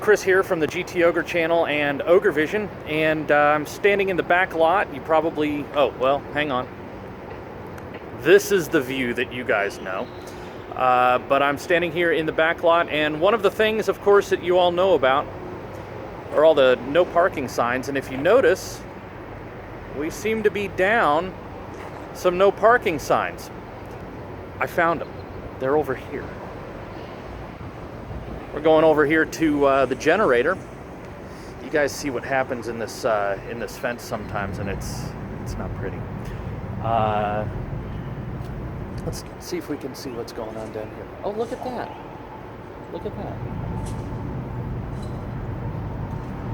Chris here from the GT Ogre channel and Ogre Vision, and I'm standing in the back lot. You probably, oh, well, hang on. This is the view that you guys know. But I'm standing here in the back lot, and one of the things, of course, that you all know about are all the no parking signs. And if you notice, we seem to be down some no parking signs. I found them. They're over here. We're going over here to the generator. You guys see what happens in this fence sometimes, and it's not pretty. Let's see if we can see what's going on down here. Oh, look at that. Look at that.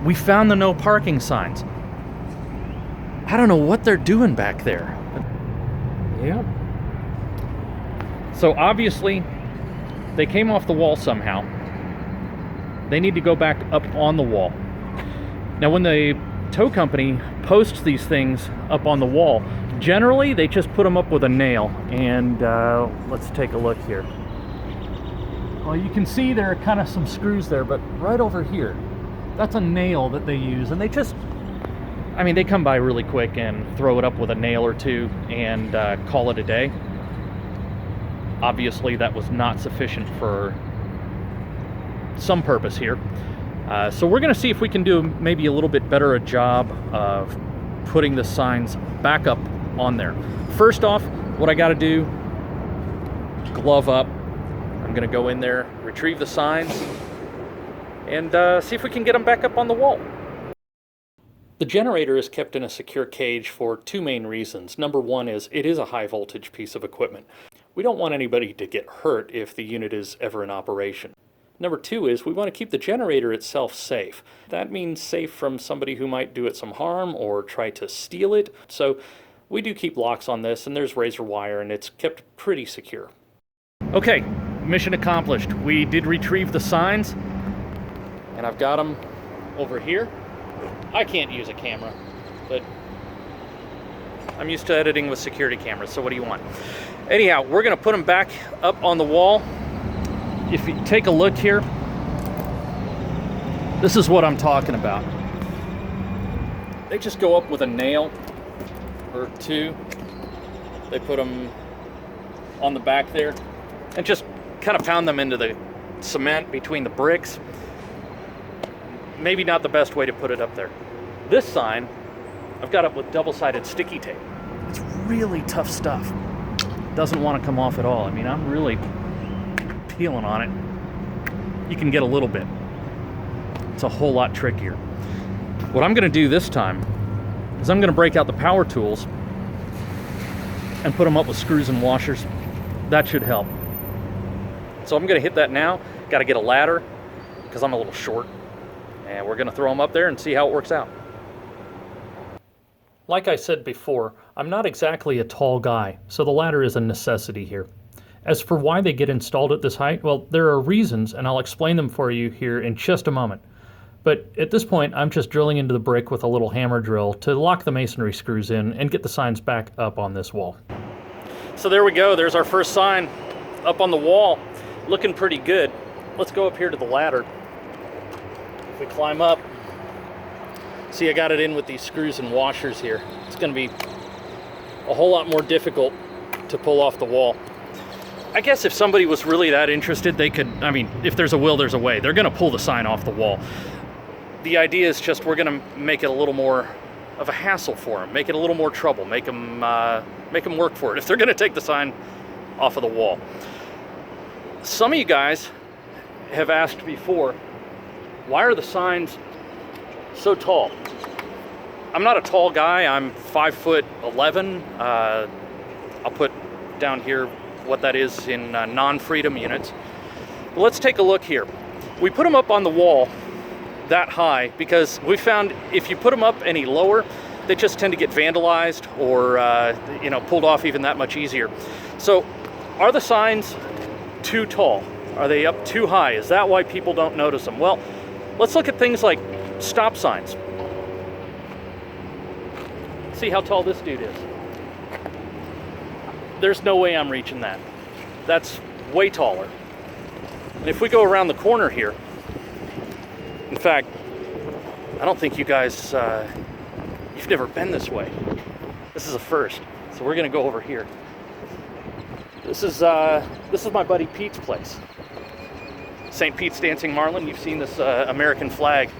We found the no parking signs. I don't know what they're doing back there. Yep. So obviously, they came off the wall somehow. They need to go back up on the wall. Now, when the tow company posts these things up on the wall, generally they just put them up with a nail. And let's take a look here. Well, you can see there are kind of some screws there, but right over here, that's a nail that they use. And they just, I mean, they come by really quick and throw it up with a nail or two and call it a day. Obviously, that was not sufficient for some purpose here. So we're going to see if we can do maybe a little bit better a job of putting the signs back up on there. First off, what I got to do, glove up. I'm going to go in there, retrieve the signs, and see if we can get them back up on the wall. The generator is kept in a secure cage for two main reasons. Number one is it is a high voltage piece of equipment. We don't want anybody to get hurt if the unit is ever in operation. Number two is we want to keep the generator itself safe. That means safe from somebody who might do it some harm or try to steal it. So we do keep locks on this, and there's razor wire, and it's kept pretty secure. Okay, mission accomplished. We did retrieve the signs, and I've got them over here. I can't use a camera, but I'm used to editing with security cameras, so what do you want? Anyhow, we're going to put them back up on the wall. If you take a look here, this is what I'm talking about. They just go up with a nail or two. They put them on the back there and just kind of pound them into the cement between the bricks. Maybe not the best way to put it up there. This sign, I've got up with double-sided sticky tape. It's really tough stuff. Doesn't want to come off at all. I mean, I'm really peeling on it. You can get a little bit. It's a whole lot trickier. What I'm going to do this time is I'm going to break out the power tools and put them up with screws and washers. That should help. So I'm going to hit that now. Got to get a ladder because I'm a little short. And we're going to throw them up there and see how it works out. Like I said before, I'm not exactly a tall guy, so the ladder is a necessity here. As for why they get installed at this height, well, there are reasons, and I'll explain them for you here in just a moment. But at this point, I'm just drilling into the brick with a little hammer drill to lock the masonry screws in and get the signs back up on this wall. So there we go. There's our first sign up on the wall. Looking pretty good. Let's go up here to the ladder. If we climb up, see, I got it in with these screws and washers here. It's going to be a whole lot more difficult to pull off the wall. I guess if somebody was really that interested, they could, I mean, if there's a will, there's a way. They're going to pull the sign off the wall. The idea is just we're going to make it a little more of a hassle for them, make it a little more trouble, make them work for it if they're going to take the sign off of the wall. Some of you guys have asked before, why are the signs so tall? I'm not a tall guy. I'm 5'11". I'll put down here what that is in non-freedom units. But let's take a look here. We put them up on the wall that high because we found if you put them up any lower, they just tend to get vandalized or pulled off even that much easier. So are the signs too tall? Are they up too high? Is that why people don't notice them? Well, let's look at things like stop signs. See how tall this dude is. There's no way I'm reaching that. That's way taller. And if we go around the corner here, In fact, I don't think you guys, you've never been this way. This is a first. So we're gonna go over here. This is my buddy Pete's place. St. Pete's Dancing Marlin. You've seen this American flag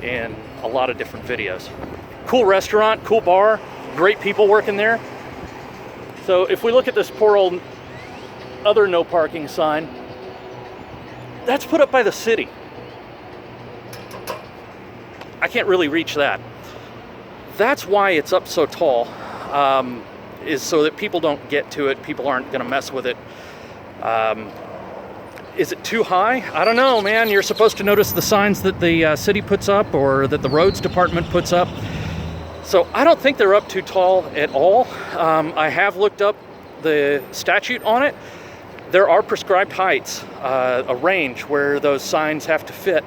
in a lot of different videos. Cool restaurant, cool bar, great people working there. So if we look at this poor old other no parking sign, that's put up by the city. I can't really reach that. That's why it's up so tall, is so that people don't get to it. People aren't gonna mess with it. Is it too high? I don't know, man. You're supposed to notice the signs that the city puts up or that the roads department puts up. So I don't think they're up too tall at all. I have looked up the statute on it. There are prescribed heights, a range where those signs have to fit,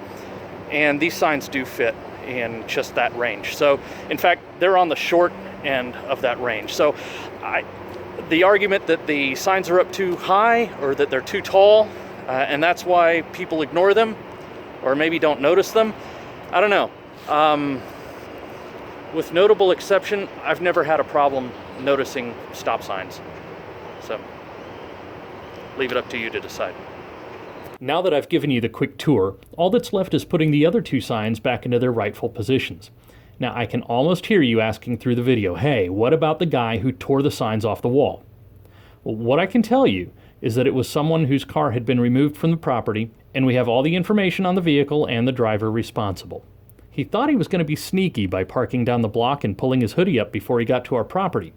and these signs do fit in just that range. So in fact, they're on the short end of that range. So the argument that the signs are up too high or that they're too tall, and that's why people ignore them or maybe don't notice them, I don't know. With notable exception, I've never had a problem noticing stop signs. So leave it up to you to decide. Now that I've given you the quick tour, all that's left is putting the other two signs back into their rightful positions. Now I can almost hear you asking through the video, hey, what about the guy who tore the signs off the wall? Well, what I can tell you is that it was someone whose car had been removed from the property, and we have all the information on the vehicle and the driver responsible. He thought he was going to be sneaky by parking down the block and pulling his hoodie up before he got to our property.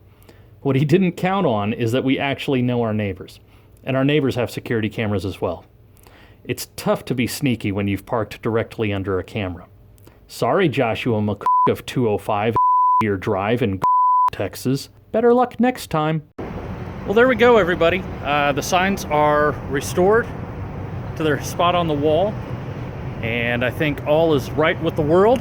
What he didn't count on is that we actually know our neighbors, and our neighbors have security cameras as well. It's tough to be sneaky when you've parked directly under a camera. Sorry, Joshua McCook of 205 Deer Drive in Texas. Better luck next time. Well, there we go, everybody. The signs are restored to their spot on the wall, and I think all is right with the world.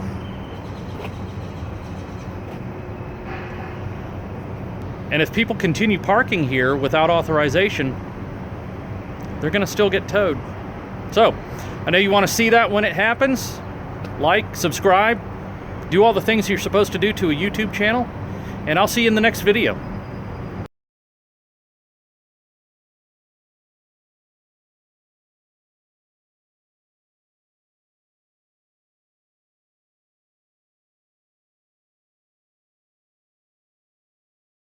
And if people continue parking here without authorization, they're going to still get towed. So, I know you want to see that when it happens. Like, subscribe, do all the things you're supposed to do to a YouTube channel, and I'll see you in the next video.